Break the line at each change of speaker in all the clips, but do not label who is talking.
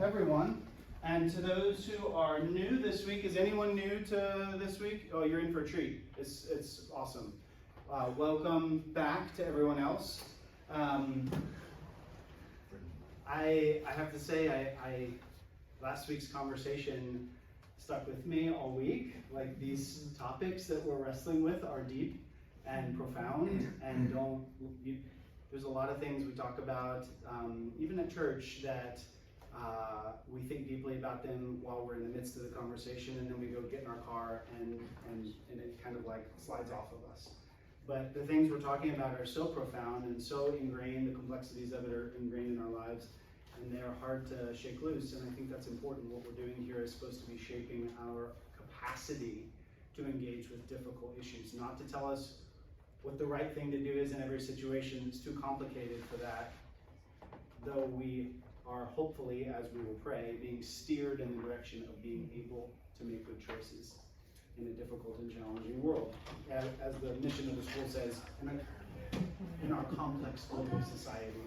Everyone, and to those who are new this week, is anyone new to this week? Oh, you're in for a treat. It's awesome. Welcome back to everyone else. I have to say, I last week's conversation stuck with me all week. Like, these topics that we're wrestling with are deep and profound, and there's a lot of things we talk about, even at church, that we think deeply about them while we're in the midst of the conversation, and then we go get in our car and it kind of like slides off of us. But the things we're talking about are so profound and so ingrained, the complexities of it are ingrained in our lives, and they're hard to shake loose. And I think that's important. What we're doing here is supposed to be shaping our capacity to engage with difficult issues, not to tell us what the right thing to do is in every situation. It's too complicated for that, though we are hopefully, as we will pray, being steered in the direction of being able to make good choices in a difficult and challenging world. As the mission of the school says, in our complex global society.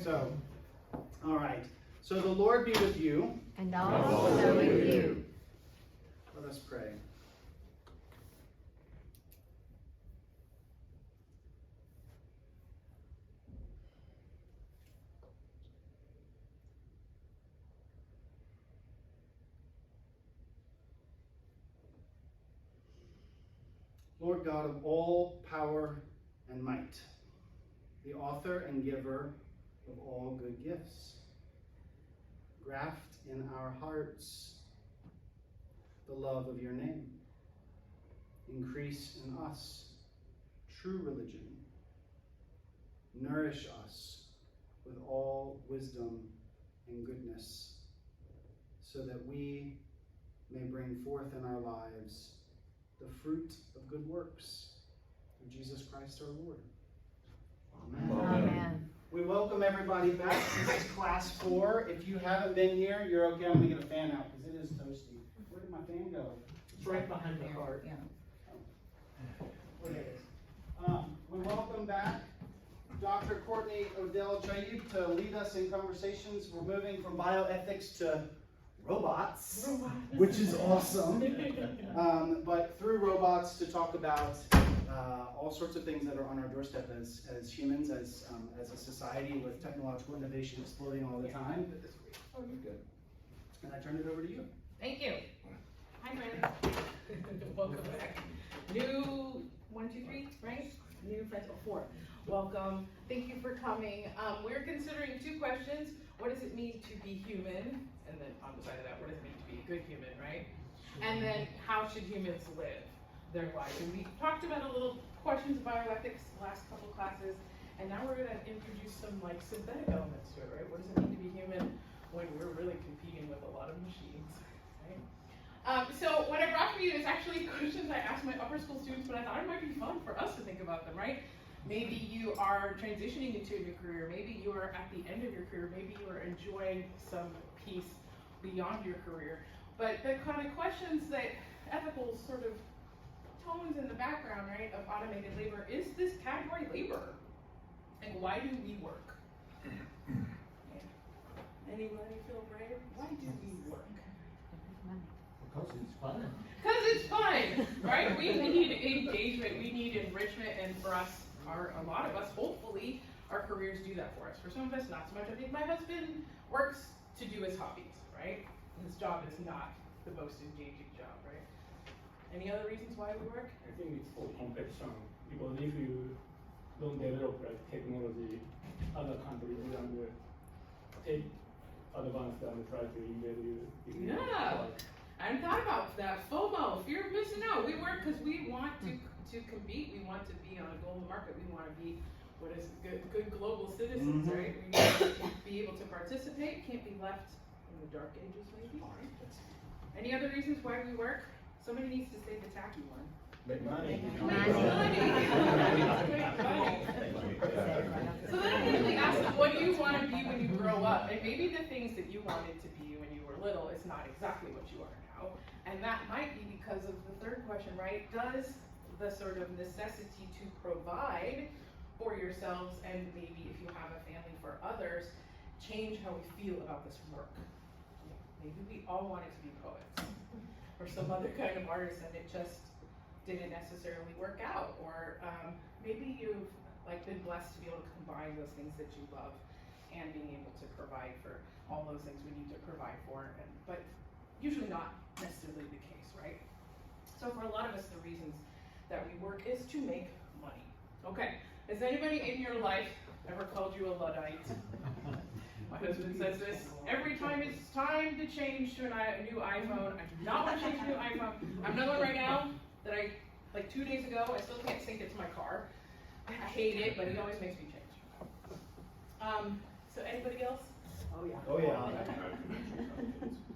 So, all right. So the Lord be with you.
And also with you.
Let us pray. Lord God of all power and might, the author and giver of all good gifts, graft in our hearts the love of your name. Increase in us true religion. Nourish us with all wisdom and goodness, so that we may bring forth in our lives the fruit of good works through Jesus Christ our Lord. Amen.
Amen.
We welcome everybody back. This is class 4. If you haven't been here, you're okay. I'm going to get a fan out because it is toasty. Where did my fan go?
It's right behind the heart.
Yeah.
There it is. We welcome back Dr. Courtney Odell Chayib to lead us in conversations. We're moving from bioethics to robots, which is awesome. But through robots to talk about all sorts of things that are on our doorstep as humans, as a society with technological innovation exploding all the time. Oh, you're good. And I turn it over to you.
Thank you. Hi, friends. Welcome back. New 1, 2, 3, right? New friends. Oh, 4. Welcome. Thank you for coming. We're considering 2 questions. What does it mean to be human? And then on the side of that, what does it mean to be a good human, right? And then how should humans live their life? And we talked about a little questions of bioethics last couple classes, and now we're going to introduce some like synthetic elements to it, right? What does it mean to be human when we're really competing with a lot of machines, right? So what I brought for you is actually questions I asked my upper school students, but I thought it might be fun for us to think about them, right? Maybe you are transitioning into a new career. Maybe you are at the end of your career. Maybe you are enjoying some peace beyond your career. But the kind of questions that ethical sort of tones in the background, right, of automated labor, is this category labor? And why do we work? Yeah. Anybody feel brave? Why do we work?
Because it's fun.
Because it's fun, right? We need engagement, we need enrichment, and for us, a lot of us, hopefully, our careers do that for us. For some of us, not so much. I think my husband works to do his hobbies, right? His job is not the most engaging job, right? Any other reasons why we work?
I think it's for competition, because if you don't develop like technology, other countries will take advance and try to invade you.
Yeah. I hadn't thought about that. FOMO, fear of missing out. We work because we want to compete. We want to be on a global market. We want to be what is good global citizens, right? We need to be able to participate. Can't be left in the dark ages, maybe. Any other reasons why we work? Somebody needs to say the tacky one.
Make money.
So then I usually ask them, what do you want to be when you grow up? And maybe the things that you wanted to be when you were little is not exactly what you are now. And that might be because of the third question, right? Does the sort of necessity to provide for yourselves, and maybe if you have a family, for others, change how we feel about this work? maybe we all wanted to be poets or some other kind of artist and it just didn't necessarily work out. Or maybe you've been blessed to be able to combine those things that you love and being able to provide for all those things we need to provide for, but usually not necessarily the case, right? So for a lot of us, the reasons that we work is to make money. Okay, has anybody in your life ever called you a Luddite? My husband says this every time it's time to change to a new iPhone. I do not want to change to a new iPhone. I'm another one right now that like 2 days ago, I still can't sync it to my car. I hate it, but he always makes me change. So anybody else?
Oh yeah. Oh yeah.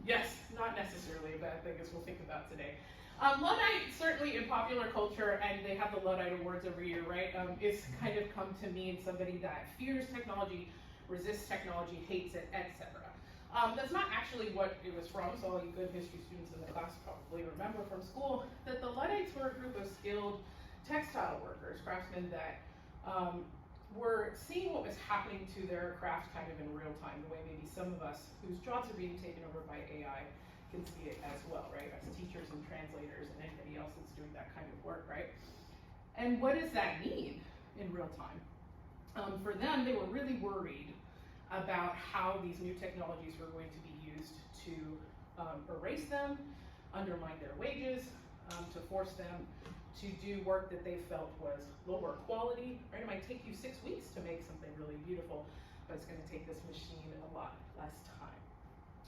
Yes, not necessarily a bad thing as we'll think about today. Luddite, certainly in popular culture, and they have the Luddite Awards every year, right? It's kind of come to mean somebody that fears technology, resists technology, hates it, etc. That's not actually what it was from, so all you good history students in the class probably remember from school that the Luddites were a group of skilled textile workers, craftsmen that were seeing what was happening to their craft kind of in real time, the way maybe some of us whose jobs are being taken over by AI can see it as well, right? As teachers and translators and anybody else that's doing that kind of work, right? And what does that mean in real time? For them, they were really worried about how these new technologies were going to be used to erase them, undermine their wages, to force them to do work that they felt was lower quality, right? It might take you 6 weeks to make something really beautiful, but it's gonna take this machine a lot less time.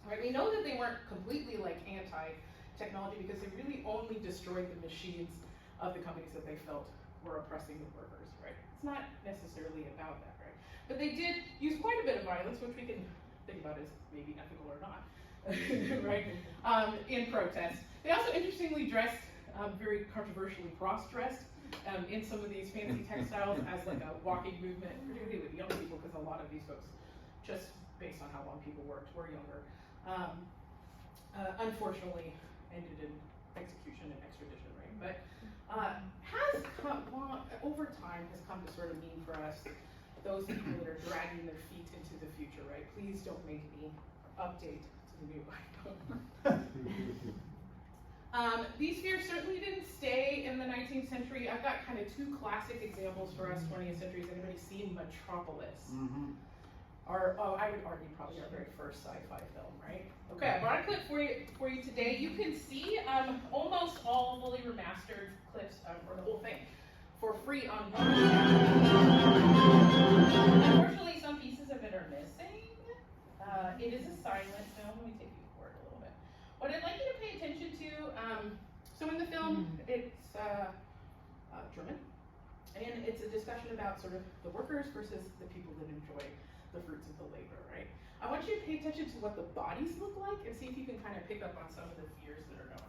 Right, we know that they weren't completely anti-technology because they really only destroyed the machines of the companies that they felt were oppressing the workers, right? It's not necessarily about that, right? But they did use quite a bit of violence, which we can think about as maybe ethical or not, right? In protest. They also interestingly dressed very controversially cross-dressed in some of these fancy textiles as a walking movement, particularly with young people, because a lot of these folks, just based on how long people worked, were younger. Unfortunately ended in execution and extradition, right? But has come, over time has come to sort of mean for us those people that are dragging their feet into the future, right? Please don't make me update to the new iPhone. These fears certainly didn't stay in the 19th century. I've got kind of 2 classic examples for us 20th century. Has anybody seen Metropolis?
Mm-hmm.
Or, I would argue probably our very first sci-fi film, right? Okay, I brought a clip for you today. You can see almost all fully remastered clips, or the whole thing, for free on YouTube. Unfortunately, some pieces of it are missing. It is a silent film. Let me take you for it a little bit. What I'd like you to pay attention to, so in the film, it's German, and it's a discussion about sort of the workers versus the people that enjoy the fruits of the labor, right? I want you to pay attention to what the bodies look like and see if you can kind of pick up on some of the fears that are going on.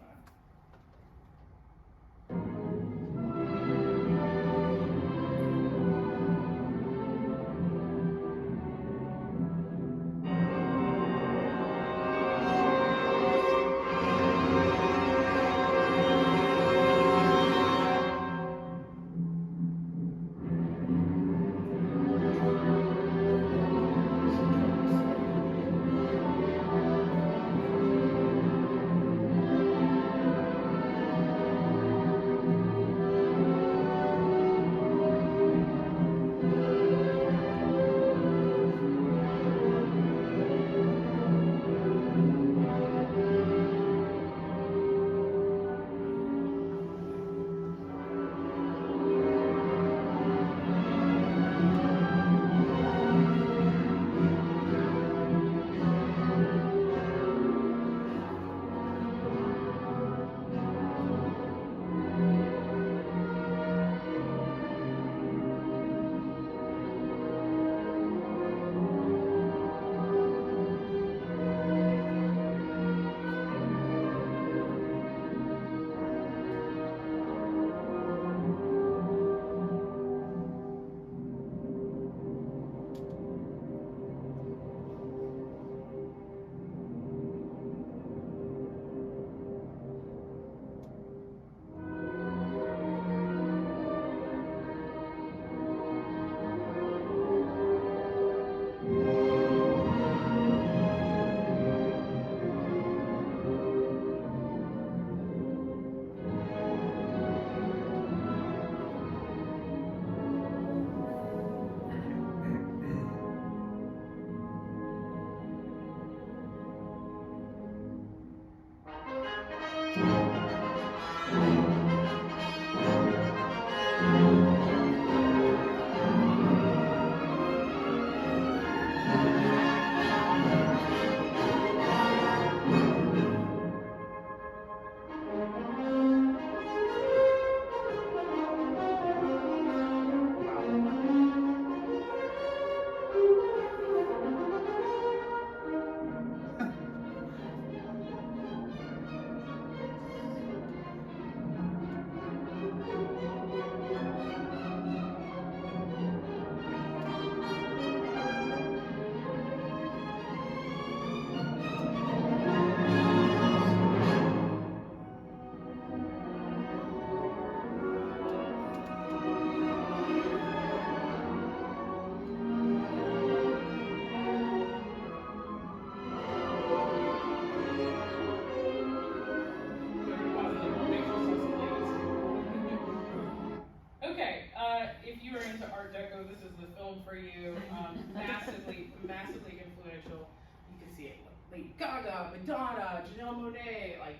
Madonna, Janelle Monáe, like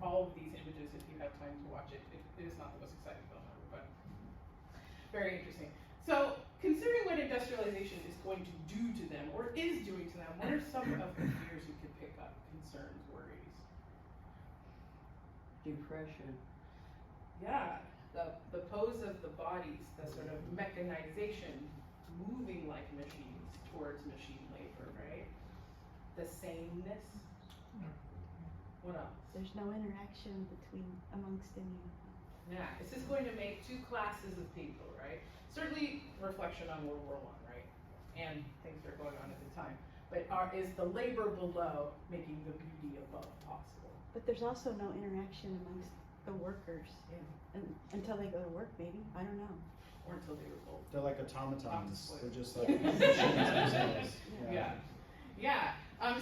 all of these images. If you have time to watch it, it is not the most exciting film ever, but very interesting. So, considering what industrialization is going to do to them, or is doing to them, what are some of the fears you could pick up, concerns, worries?
Depression.
Yeah, the pose of the bodies, the sort of mechanization, moving like machines towards machine labor, right? The sameness. What else?
There's no interaction amongst any.
Yeah, is this going to make two classes of people, right? Certainly reflection on World War I, right? And things that are going on at the time. But is the labor below making the beauty above possible?
But there's also no interaction amongst the workers
Yeah.
until they go to work, maybe. I don't know.
Or until they were both.
They're like automatons.
Automatons.
They're just like machines themselves.
Yeah.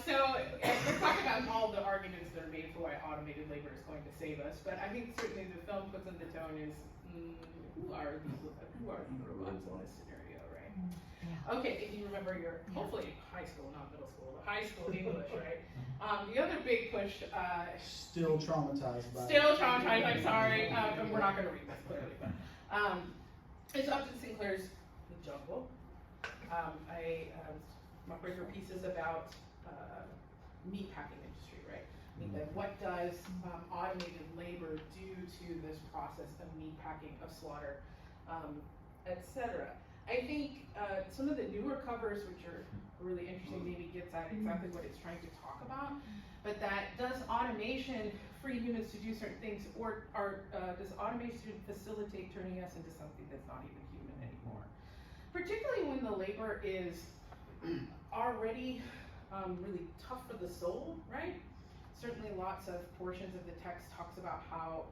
So we're talking about all the arguments that are made for why automated labor is going to save us, but I think certainly the film puts in the tone is who are the robots in this scenario, right? Okay, if you remember your hopefully high school, not middle school, but high school English, right? The other big push.
Still traumatized by
Still traumatized. I'm sorry, and we're not going to read this clearly, but it's Upton Sinclair's The Jungle. My favorite piece is about meatpacking industry, right? I mean, like, what does automated labor do to this process of meatpacking, of slaughter, etc. I think some of the newer covers, which are really interesting, maybe gets at exactly what it's trying to talk about. But that does automation free humans to do certain things, or does automation facilitate turning us into something that's not even human anymore? Particularly when the labor is already really tough for the soul, right? Certainly lots of portions of the text talks about how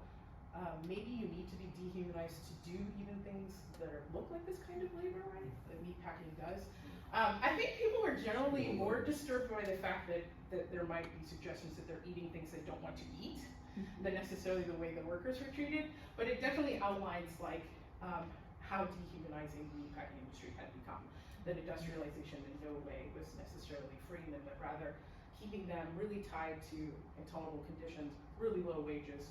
maybe you need to be dehumanized to do even things that look like this kind of labor, right? That meatpacking does. I think people are generally more disturbed by the fact that there might be suggestions that they're eating things they don't want to eat than necessarily the way the workers are treated. But it definitely outlines like how dehumanizing the meatpacking industry had become. That industrialization in no way was necessarily freeing them, but rather keeping them really tied to intolerable conditions, really low wages,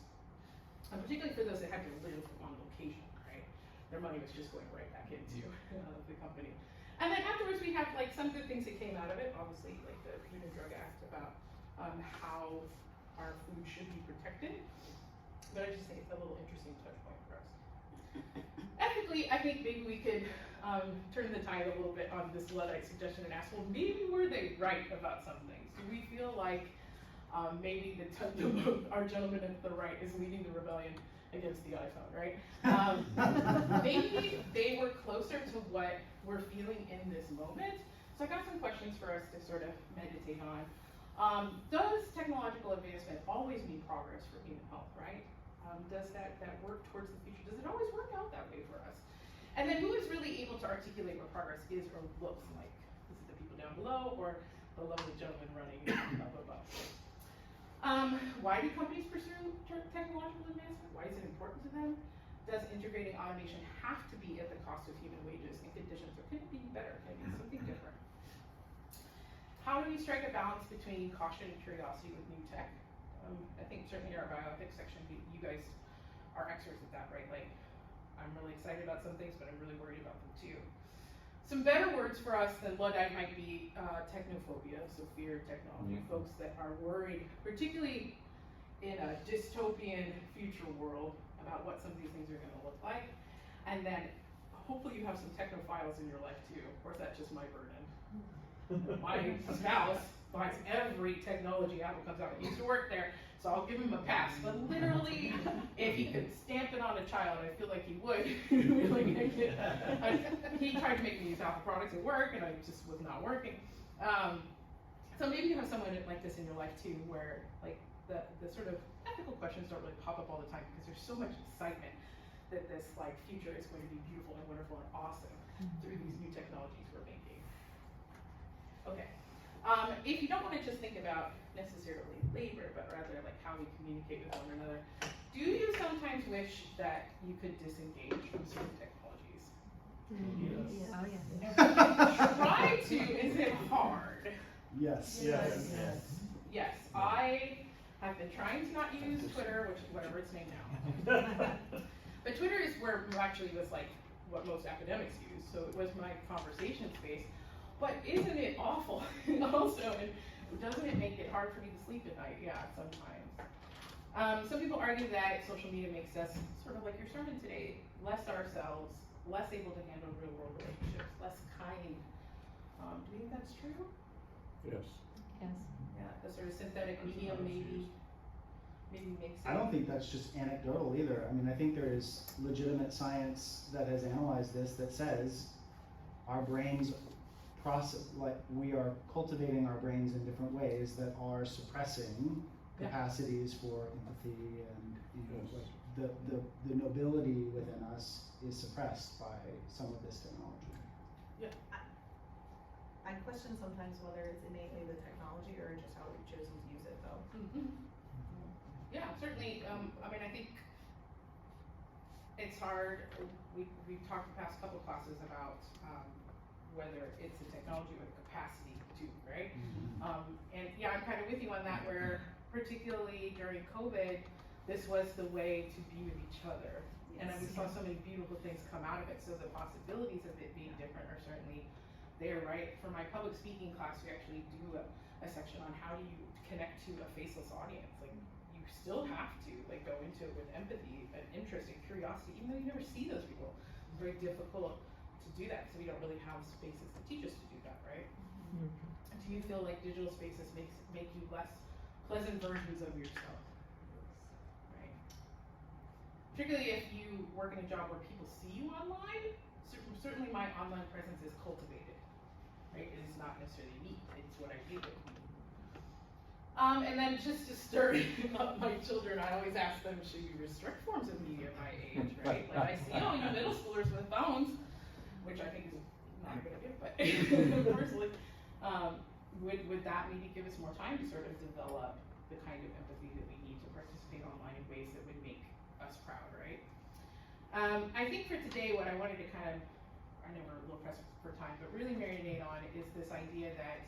and particularly for those that had to live on location, right? Their money was just going right back into the company. And then afterwards we have like some good things that came out of it, obviously like the Food and Drug Act about how our food should be protected. But I just think it's a little interesting touch point for us. Ethically, I think maybe we could turn the tide a little bit on this Luddite suggestion and ask, well, maybe were they right about some things? Do we feel like maybe our gentleman at the right is leading the rebellion against the iPhone, right? Maybe they were closer to what we're feeling in this moment. So I got some questions for us to sort of meditate on. Does technological advancement always mean progress for human health, right? Does that work towards the future? Does it always work out that way for us? And then who is really able to articulate what progress is or looks like? Is it the people down below or the lovely gentleman running up above? Why do companies pursue technological advancement? Why is it important to them? Does integrating automation have to be at the cost of human wages and conditions, or can it be better? Can it be something different? How do you strike a balance between caution and curiosity with new tech? I think certainly our bioethics section, you guys are experts at that, right? Like, I'm really excited about some things, but I'm really worried about them too. Some better words for us than Luddite might be technophobia, so fear of technology. Folks that are worried, particularly in a dystopian future world, about what some of these things are going to look like. And then hopefully you have some technophiles in your life too, or is that just my burden? My spouse buys every technology Apple comes out. He used to work there, so I'll give him a pass. But literally, if he could stamp it on a child, I feel like he would. He tried to make me use Apple products at work, and I just was not working. So maybe you have someone like this in your life too, where like the sort of ethical questions don't really pop up all the time because there's so much excitement that this like future is going to be beautiful and wonderful and awesome through these new technologies we're making. Okay. If you don't want to just think about necessarily labor, but rather like how we communicate with one another, do you sometimes wish that you could disengage from certain technologies?
Yes. Oh, yeah.
Try to. Is it hard?
Yes.
Yes.
Yes, I have been trying to not use Twitter, which is whatever it's named now. But Twitter is where actually was like what most academics use, so it was my conversation space. But isn't it awful also, and doesn't it make it hard for me to sleep at night? Yeah, sometimes. Some people argue that social media makes us, sort of like your sermon today, less ourselves, less able to handle real world relationships, less kind. Do you think that's true?
Yes.
Yes.
Yeah, the sort of synthetic medium maybe makes it.
I don't think that's just anecdotal either. I mean, I think there is legitimate science that has analyzed this that says our brains we are cultivating our brains in different ways that are suppressing capacities for empathy and like the nobility within us is suppressed by some of this technology.
I question sometimes whether it's innately the technology or just how we've chosen to use it though.
Yeah, certainly, I mean, I think it's hard, we've talked the past couple classes about whether it's the technology or the capacity to, right? And yeah, I'm kind of with you on that, where particularly during COVID, this was the way to be with each other. And we saw so many beautiful things come out of it, so the possibilities of it being different are certainly there, right? For my public speaking class, we actually do a section on how do you connect to a faceless audience. Like, you still have to like go into it with empathy and interest and curiosity, even though you never see those people. It's very difficult to do that because we don't really have spaces to teach us to do that, right? Do you feel like digital spaces make you less pleasant versions of yourself? Right. Particularly if you work in a job where people see you online. Certainly my online presence is cultivated, right? It is not necessarily me, it's what I do with me. And then just to stir up my children, I always ask them, should we restrict forms of media at my age, right? Like, I see all you middle schoolers with phones, which I think is not a good idea, but personally, would that maybe give us more time to sort of develop the kind of empathy that we need to participate online in ways that would make us proud, right? I think for today, what I wanted to kind of, I know we're a little pressed for time, but really marinate on is this idea that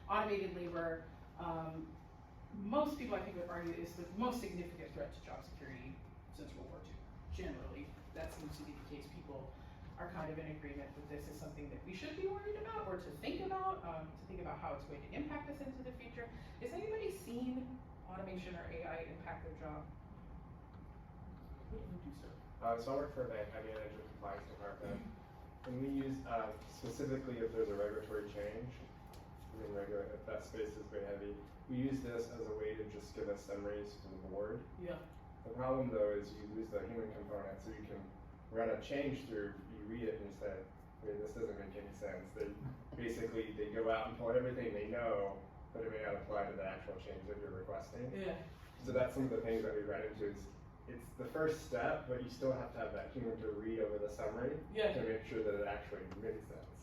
automated labor, most people I think would argue is the most significant threat to job security since World War II. Generally, that seems to be the case. People are kind of in agreement that this is something that we should be worried about or to think about how it's going to impact us into the future. Has anybody seen automation or AI impact their job? What do you do, sir?
So I work for a bank. I manage the compliance department. And we use, specifically if there's a regulatory change, if that space is very heavy, we use this as a way to just give us summaries to the board.
Yeah.
The problem though is you lose the human component, so you can run a change through, you read it and you say, wait, this doesn't make any sense. They go out and pull everything they know, but it may not apply to the actual change that you're requesting.
Yeah.
So that's some of the things that we run into is, it's the first step, but you still have to have that human to read over the summary to make sure that it actually makes sense.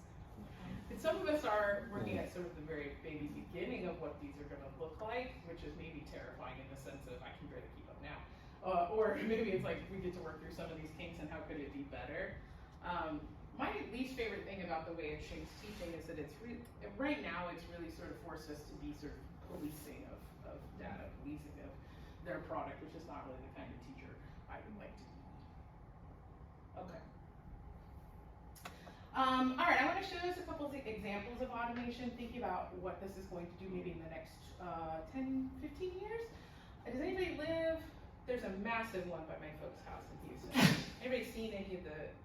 And some of us are working at sort of the very baby beginning of what these are going to look like, which is maybe terrifying in the sense of I can barely keep up now. Or maybe it's like we get to work through some of these kinks and how could it be better. My least favorite thing about the way it shapes teaching is that it's right now it's really sort of forced us to be sort of policing of data, policing of their product, which is not really the kind of teacher I would like to be. Okay. All right, I want to show us a couple of examples of automation, thinking about what this is going to do maybe in the next 10, 15 years. Does anybody live, there's a massive one by my folks' house in Houston. Anybody seen any of the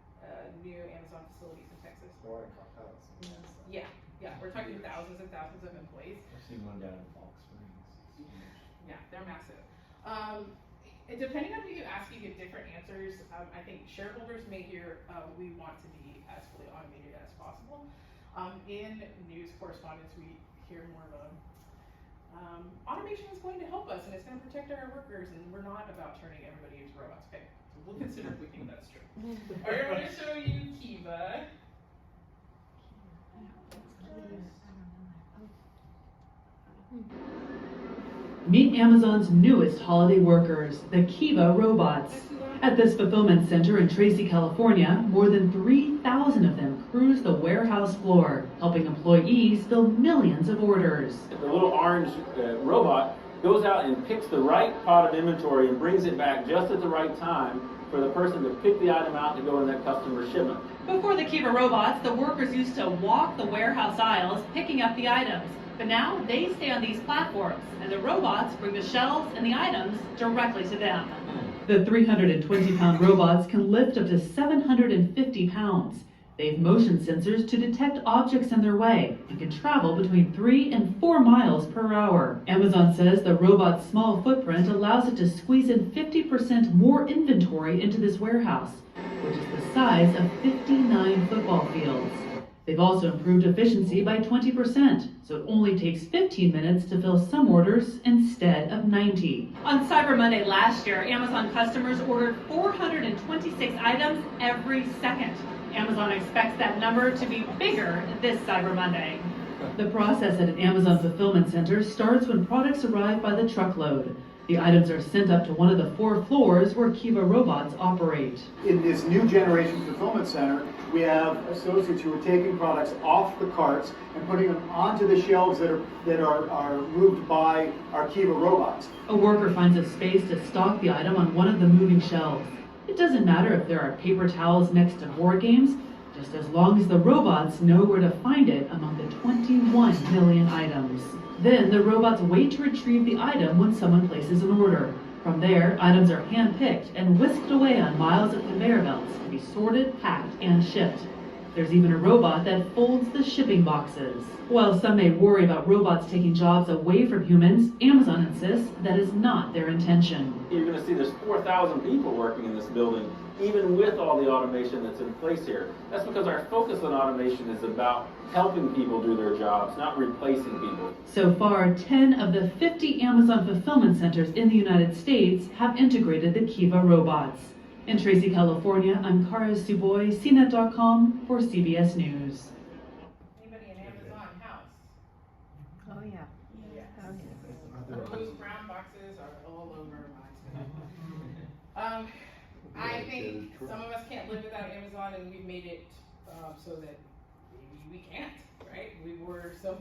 new Amazon facilities in Texas?
The one in Colorado.
Yeah, we're talking thousands and thousands of employees.
I've seen one down in Fox Springs.
Yeah, they're massive. Depending on who you ask, you get different answers. I think shareholders may hear we want to be as fully automated as possible. In news correspondence, we hear more of a automation is going to help us and it's going to protect our workers, and we're not about turning everybody into robots. Okay, so we'll consider if we think that's true. All right, I want to show you Kiva.
Meet Amazon's newest holiday workers, the Kiva robots. At this fulfillment center in Tracy, California, more than 3,000 of them cruise the warehouse floor, helping employees fill millions of orders.
The little orange robot goes out and picks the right pot of inventory and brings it back just at the right time for the person to pick the item out to go in that customer's shipment.
Before the Kiva robots, the workers used to walk the warehouse aisles picking up the items. But now they stay on these platforms, and the robots bring the shelves and the items directly to them. The 320-pound robots can lift up to 750 pounds. They have motion sensors to detect objects in their way and can travel between 3 and 4 miles per hour. Amazon says the robot's small footprint allows it to squeeze in 50% more inventory into this warehouse, which is the size of 59 football fields. They've also improved efficiency by 20%, so it only takes 15 minutes to fill some orders instead of 90. On Cyber Monday last year, Amazon customers ordered 426 items every second. Amazon expects that number to be bigger this Cyber Monday. The process at an Amazon fulfillment center starts when products arrive by the truckload. The items are sent up to one of the 4 floors where Kiva robots operate.
In this new generation fulfillment center, we have associates who are taking products off the carts and putting them onto the shelves that are moved by our Kiva robots.
A worker finds a space to stock the item on one of the moving shelves. It doesn't matter if there are paper towels next to board games, just as long as the robots know where to find it among the 21 million items. Then the robots wait to retrieve the item when someone places an order. From there, items are hand-picked and whisked away on miles of conveyor belts to be sorted, packed, and shipped. There's even a robot that folds the shipping boxes. While some may worry about robots taking jobs away from humans, Amazon insists that is not their intention.
You're going to see there's 4,000 people working in this building, even with all the automation that's in place here. That's because our focus on automation is about helping people do their jobs, not replacing people.
So far, 10 of the 50 Amazon fulfillment centers in the United States have integrated the Kiva robots. In Tracy, California, I'm Kara Suboy, CNET.com for CBS News.
Anybody in Amazon house?
Oh, yeah.
Yes.
Oh, yeah.
Those brown boxes are all over my I think some of us can't live without Amazon, and we've made it so that maybe we can't, right? We're so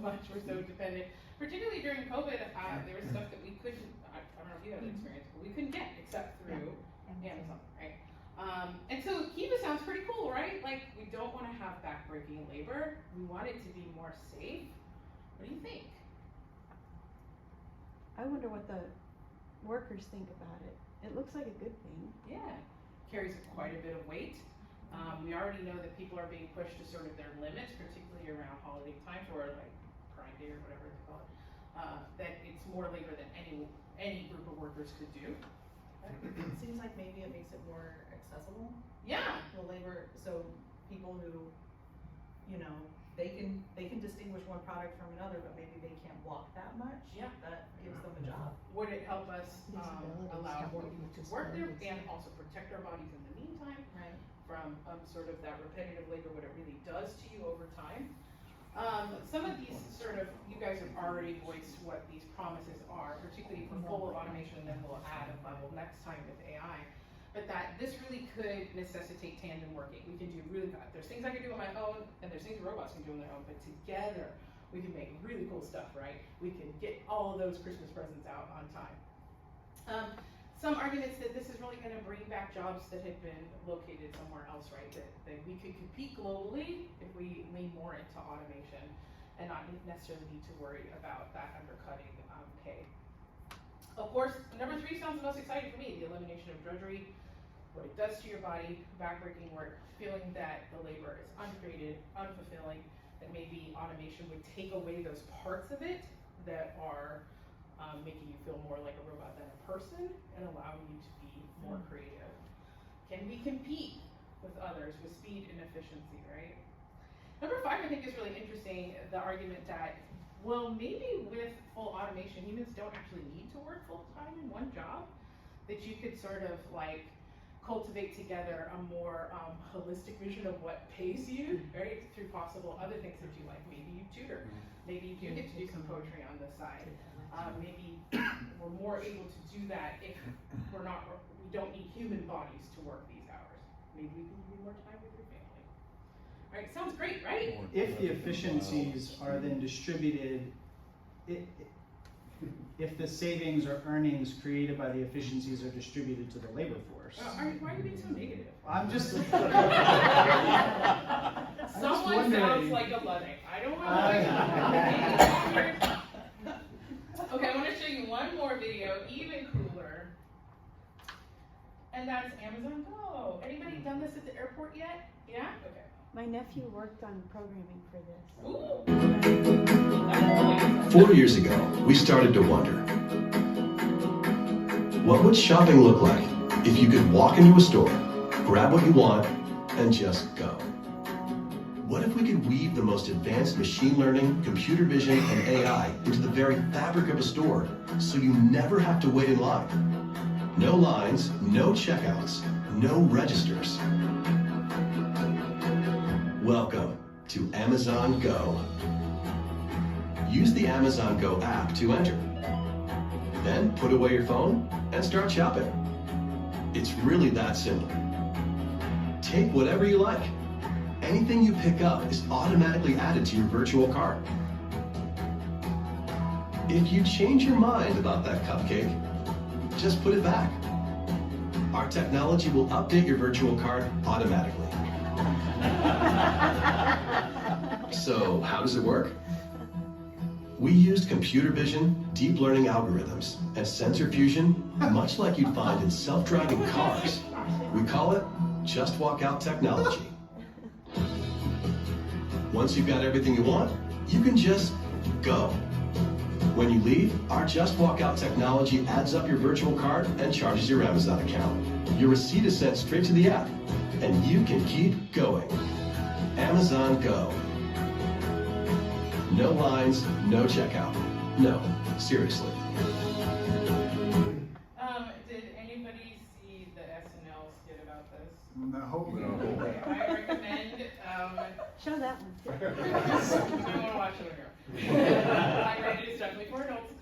dependent. Particularly during COVID, there was stuff that we couldn't, I don't know if you had an experience, but we couldn't get except through Amazon, right? And so Kiva sounds pretty cool, right? Like, we don't want to have backbreaking labor. We want it to be more safe. What do you think?
I wonder what the workers think about it. It looks like a good thing.
Yeah, carries quite a bit of weight. We already know that people are being pushed to sort of their limits, particularly around holiday times or like Prime Day or whatever they call it. That it's more labor than any group of workers could do.
It seems like maybe it makes it more accessible.
Yeah.
The labor, so people who, you know, they can distinguish one product from another, but maybe they can't walk that much.
Yeah.
That gives them a job.
Would it help us allow people to work there and also protect our bodies in the meantime?
Right.
From sort of that repetitive labor, what it really does to you over time. Some of these sort of, you guys have already voiced what these promises are, particularly for full automation, and then we'll add a level next time with AI. But that this really could necessitate tandem working. We can do really bad. There's things I can do on my own, and there's things robots can do on their own, but together we can make really cool stuff, right? We can get all of those Christmas presents out on time. Some arguments that this is really going to bring back jobs that had been located somewhere else, right? That we could compete globally if we lean more into automation and not necessarily need to worry about that undercutting pay. Of course, number 3 sounds the most exciting for me, the elimination of drudgery, what it does to your body, backbreaking work, feeling that the labor is uncreative, unfulfilling, that maybe automation would take away those parts of it that are making you feel more like a robot than a person and allowing you to be more creative. Can we compete with others with speed and efficiency, right? Number 5, I think, is really interesting, the argument that, well, maybe with full automation, humans don't actually need to work full time in one job, that you could sort of like cultivate together a more holistic vision of what pays you, right? Through possible other things that you like. Maybe you tutor. Maybe you do get to do some poetry on the side. Maybe we're more able to do that if we don't need human bodies to work these hours. Maybe we can do more time with your family. All right, sounds great, right?
If the efficiencies are then distributed, if the savings or earnings created by the efficiencies are distributed to the labor force.
Why are you being so negative?
I'm just.
Someone sounds like a Luddite. I don't want to. Okay, I want to show you one more video, even cooler. And that's Amazon Go. Anybody done this at the airport yet? Yeah? Okay.
My nephew worked on programming for this.
Ooh.
4 years ago, we started to wonder, what would shopping look like if you could walk into a store, grab what you want, and just go? What if we could weave the most advanced machine learning, computer vision, and AI into the very fabric of a store so you never have to wait in line? No lines, no checkouts, no registers. Welcome to Amazon Go. Use the Amazon Go app to enter. Then put away your phone and start shopping. It's really that simple. Take whatever you like. Anything you pick up is automatically added to your virtual cart. If you change your mind about that cupcake, just put it back. Our technology will update your virtual cart automatically. So, how does it work? We used computer vision, deep learning algorithms, and sensor fusion, much like you'd find in self-driving cars. We call it Just Walk Out technology. Once you've got everything you want, you can just go. When you leave, our Just Walk Out technology adds up your virtual cart and charges your Amazon account. Your receipt is sent straight to the app, and you can keep going. Amazon Go. No lines, no checkout. No, seriously.
Did anybody see the SNL skit about this?
No.
Okay, I recommend,
Show that one.
I want to watch it here. I read it, it's definitely for adults,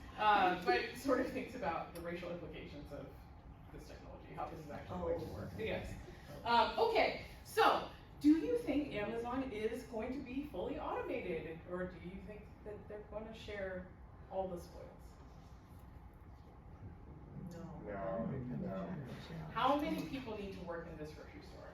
but it sort of thinks about the racial implications of this technology, how this is actually going to work. Yes. Okay, so do you think Amazon is going to be fully automated, or do you think that they're going to share all the spoils?
No.
How many people need to work in this grocery store?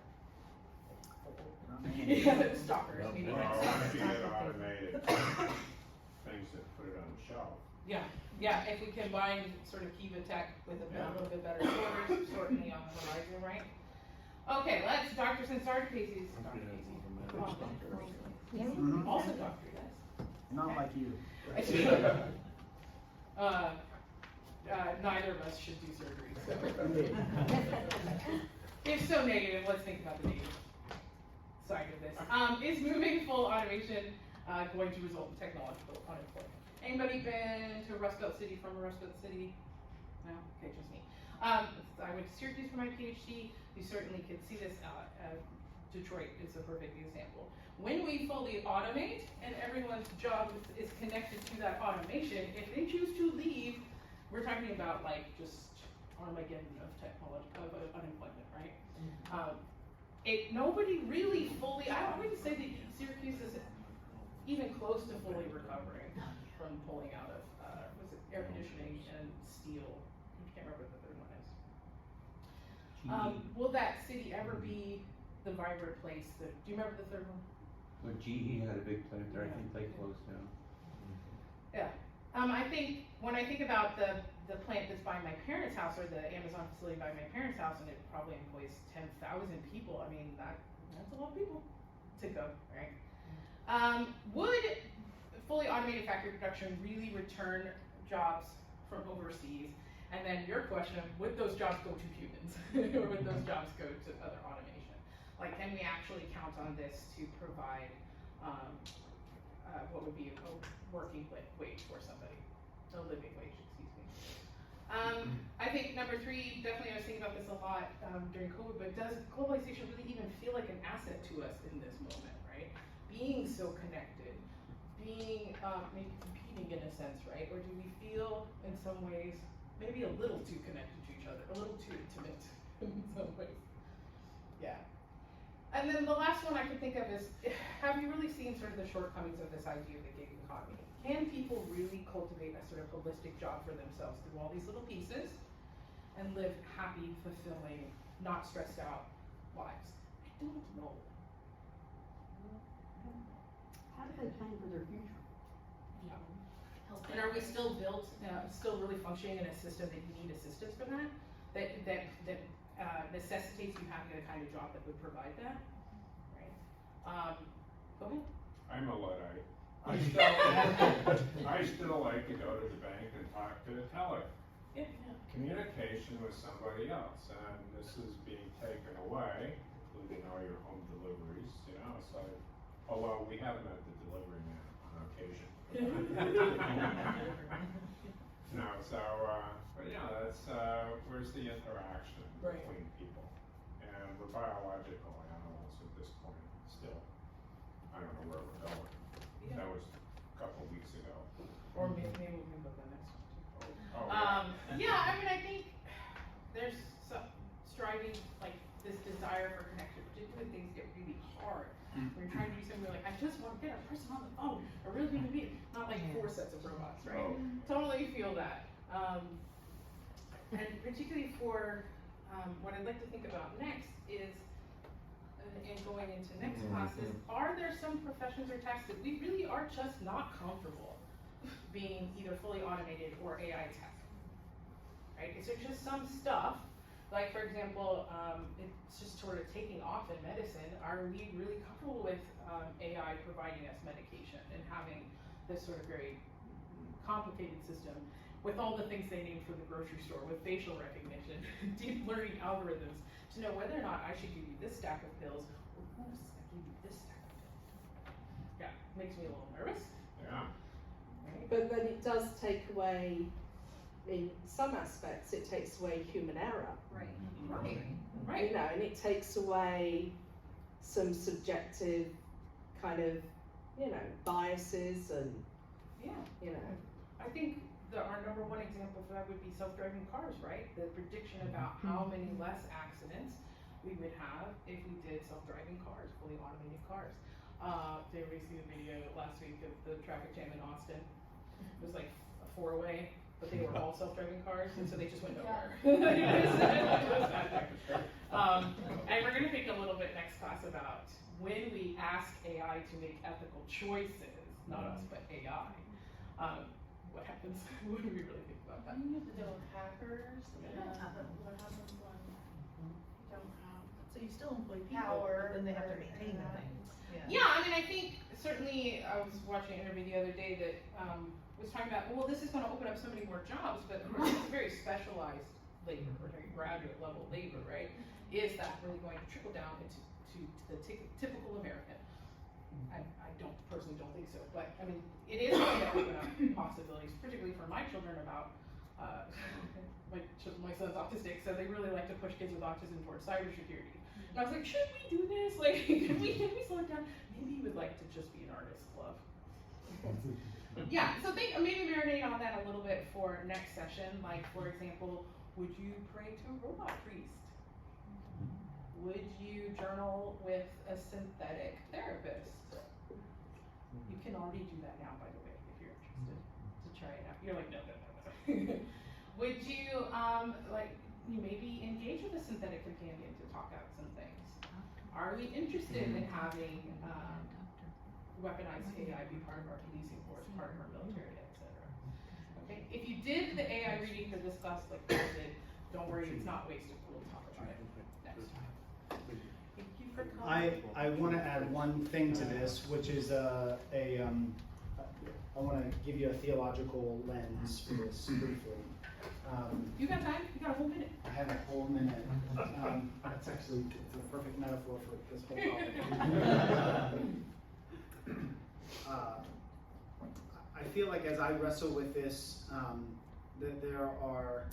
Yeah, stalkers. Maybe
Well,
next
once you
time.
get automated things that put it on the shelf.
Yeah, if we combine sort of Kiva tech with a little bit better sorters, certainly on the horizon, right? Okay, let's, since Dr. Casey's, Dr. Casey.
Mhm.
Also Dr. Yes.
Not like you.
Neither of us should do surgery, so. If so negative, let's think about the negative side of this. Is moving full automation going to result in technological unemployment? Anybody been to Rust Belt City, from a Rust Belt City? No? Okay, just me. I went to Syracuse for my PhD. You certainly could see this. Detroit is a perfect example. When we fully automate and everyone's job is connected to that automation, if they choose to leave, we're talking about like just Armageddon of technology, of unemployment, right? Nobody really fully, I wouldn't say that Syracuse is even close to fully recovering from pulling out of, was it air conditioning and steel? I can't remember what the third one is. Will that city ever be the vibrant place that, do you remember the third one?
Well, GE had a big plant there, I think they closed down.
Yeah. I think, when I think about the plant that's by my parents' house, or the Amazon facility by my parents' house, and it probably employs 10,000 people, I mean, that's a lot of people to go, right? Would fully automated factory production really return jobs from overseas? And then your question, would those jobs go to humans? Or would those jobs go to other automation? Like, can we actually count on this to provide what would be a working wage for somebody? A living wage, excuse me. I I think number 3, definitely I was thinking about this a lot during COVID, but does globalization really even feel like an asset to us in this moment, right? Being so connected, being maybe competing in a sense, right? Or do we feel in some ways maybe a little too connected to each other, a little too intimate in some ways? Yeah. And then the last one I could think of is, have you really seen sort of the shortcomings of this idea of the gig economy? Can people really cultivate a sort of holistic job for themselves through all these little pieces and live happy, fulfilling, not stressed out lives? I don't know.
How do they plan for their future?
Yeah. And are we still built, still really functioning in a system that you need assistance for that? That necessitates you having the kind of job that would provide that, right? Go ahead.
I'm a Luddite. I still like to go to the bank and talk to the teller.
Yeah.
Communication with somebody else, and this is being taken away, including all your home deliveries, you know, so, although we have met the delivery man on occasion. No, so, but yeah, that's, where's the interaction between people? And we're biological animals at this point, still. I don't know where we're going.
Yeah.
That was a couple of weeks ago.
Or maybe we can go to the next one too.
Oh,
Yeah, I mean, I think there's some striving, like this desire for connection, particularly when things get really hard. When you're trying to do something, you're like, I just want to get a person on the phone, a really human being, not like 4 sets of robots, right? Totally feel that. And particularly for what I'd like to think about next is, and going into next classes, are there some professions or tasks that we really are just not comfortable being either fully automated or AI tech, right? Is there just some stuff, like for example, it's just sort of taking off in medicine, are we really comfortable with AI providing us medication and having this sort of very complicated system with all the things they named for the grocery store, with facial recognition, deep learning algorithms, to know whether or not I should give you this stack of pills or who should give you this stack of pills. Yeah, makes me a little nervous.
Yeah.
Right?
But then it does take away, in some aspects, it takes away human error.
Right.
Right.
You know, and it takes away some subjective kind of, you know, biases and,
Yeah.
you know.
I think our number one example for that would be self-driving cars, right? The prediction about how many less accidents we would have if we did self-driving cars, fully automated cars. Did everybody see the video last week of the traffic jam in Austin? It was like a 4-way, but they were all self-driving cars, and so they just went nowhere. And we're gonna think a little bit next class about when we ask AI to make ethical choices, not us, but AI. What happens? What do we really think about that?
You have to deal with hackers, what happens when you don't have
So you still employ people,
power,
but then they have to
or
maintain the
that.
things.
Yeah, I mean, I think certainly I was watching an interview the other day that was talking about, well, this is going to open up so many more jobs, but of course it's very specialized labor, or very graduate level labor, right? Is that really going to trickle down into the typical American? I personally don't think so, but I mean, it is going to open up possibilities, particularly for my children about, my son's autistic, so they really like to push kids with autism towards cybersecurity. And I was like, should we do this? Like, can we slow it down? Maybe you would like to just be an artist club. Yeah, so maybe marinate on that a little bit for next session. Like, for example, would you pray to a robot priest? Would you journal with a synthetic therapist? You can already do that now, by the way, if you're interested to try it out. You're like, no. Would you, you maybe engage with a synthetic companion to talk out some things? Are we interested in having weaponized AI be part of our policing force, part of our military, etc.? Okay, if you did the AI reading for this class like I did, don't worry, it's not wasted. We'll talk about it next time. Thank you for coming.
I want to add one thing to this, which is I want to give you a theological lens for this briefly.
You got time? You got a whole minute.
I have a whole minute. That's actually it's a perfect metaphor for this whole topic. I feel like as I wrestle with this, that there are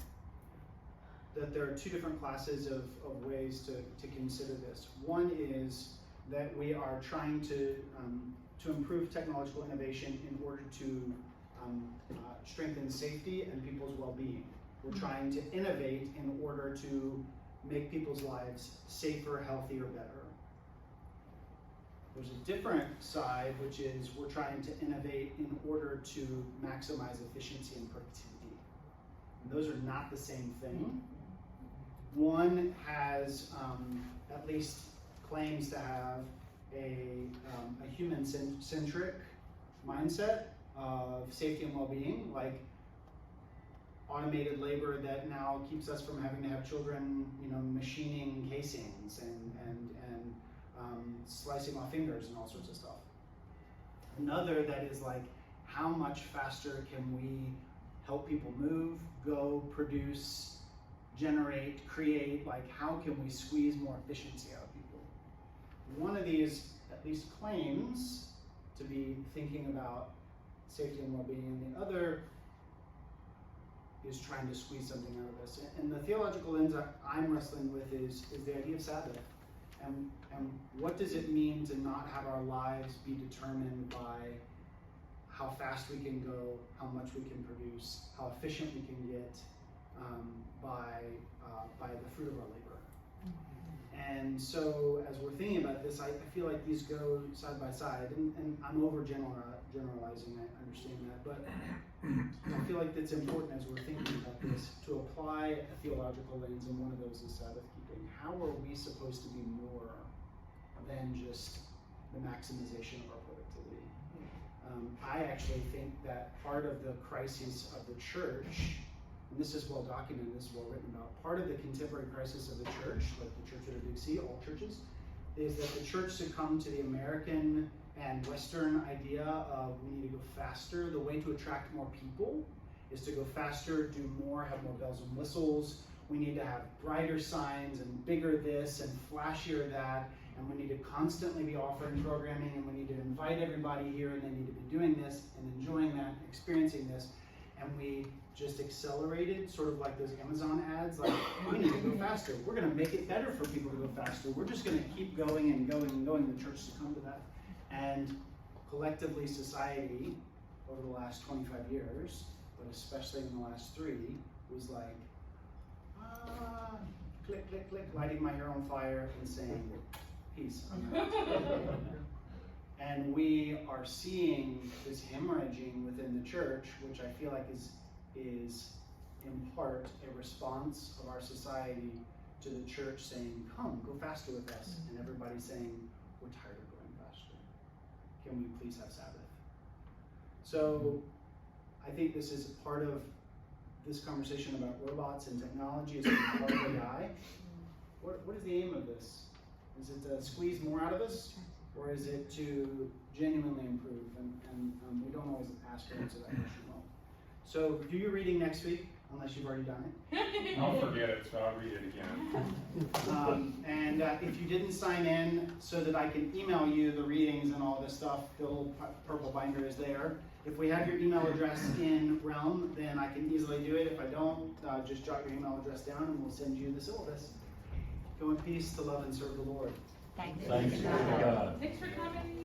that there are two different classes of ways to consider this. One is that we are trying to improve technological innovation in order to strengthen safety and people's well-being. We're trying to innovate in order to make people's lives safer, healthier, better. There's a different side, which is we're trying to innovate in order to maximize efficiency and productivity. And those are not the same thing. One has, at least claims to have a human-centric mindset of safety and well-being, like automated labor that now keeps us from having to have children, machining casings and slicing off fingers and all sorts of stuff. Another that is like, how much faster can we help people move, go, produce, generate, create, like how can we squeeze more efficiency out of people? One of these at least claims to be thinking about safety and well-being, and the other is trying to squeeze something out of this. And the theological lens I'm wrestling with is the idea of Sabbath. And what does it mean to not have our lives be determined by how fast we can go, how much we can produce, how efficient we can get by the fruit of our labor. And so as we're thinking about this, I feel like these go side by side, and I'm generalizing, I understand that, but I feel like it's important as we're thinking about this to apply a theological lens, and one of those is Sabbath keeping. How are we supposed to be more than just the maximization of our productivity? I actually think that part of the crisis of the church, and this is well documented, this is well written about, part of the contemporary crisis of the church, like the church at a big C, all churches, is that the church succumbed to the American and Western idea of we need to go faster. The way to attract more people is to go faster, do more, have more bells and whistles. We need to have brighter signs and bigger this and flashier that, and we need to constantly be offering programming, and we need to invite everybody here, and they need to be doing this and enjoying that, experiencing this. And we just accelerated, sort of like those Amazon ads, like we need to go faster. We're going to make it better for people to go faster. We're just going to keep going and going and going. The church succumbed to that. And collectively, society, over the last 25 years, but especially in the last 3, was like, click, click, click, lighting my hair on fire and saying, peace. And we are seeing this hemorrhaging within the church, which I feel like is in part a response of our society to the church saying, come, go faster with us. And everybody saying, we're tired of going faster. Can we please have Sabbath? So I think this is part of this conversation about robots and technology is part of AI. What is the aim of this? Is it to squeeze more out of us? Or is it to genuinely improve? And we don't always ask or answer that question well. So do your reading next week, unless you've already done it.
I'll forget it, so I'll read it again.
And if you didn't sign in so that I can email you the readings and all this stuff, the little purple binder is there. If we have your email address in Realm, then I can easily do it. If I don't, just jot your email address down and we'll send you the syllabus. Go in peace to love and serve the Lord.
Thanks.
Thanks.
Thanks for coming.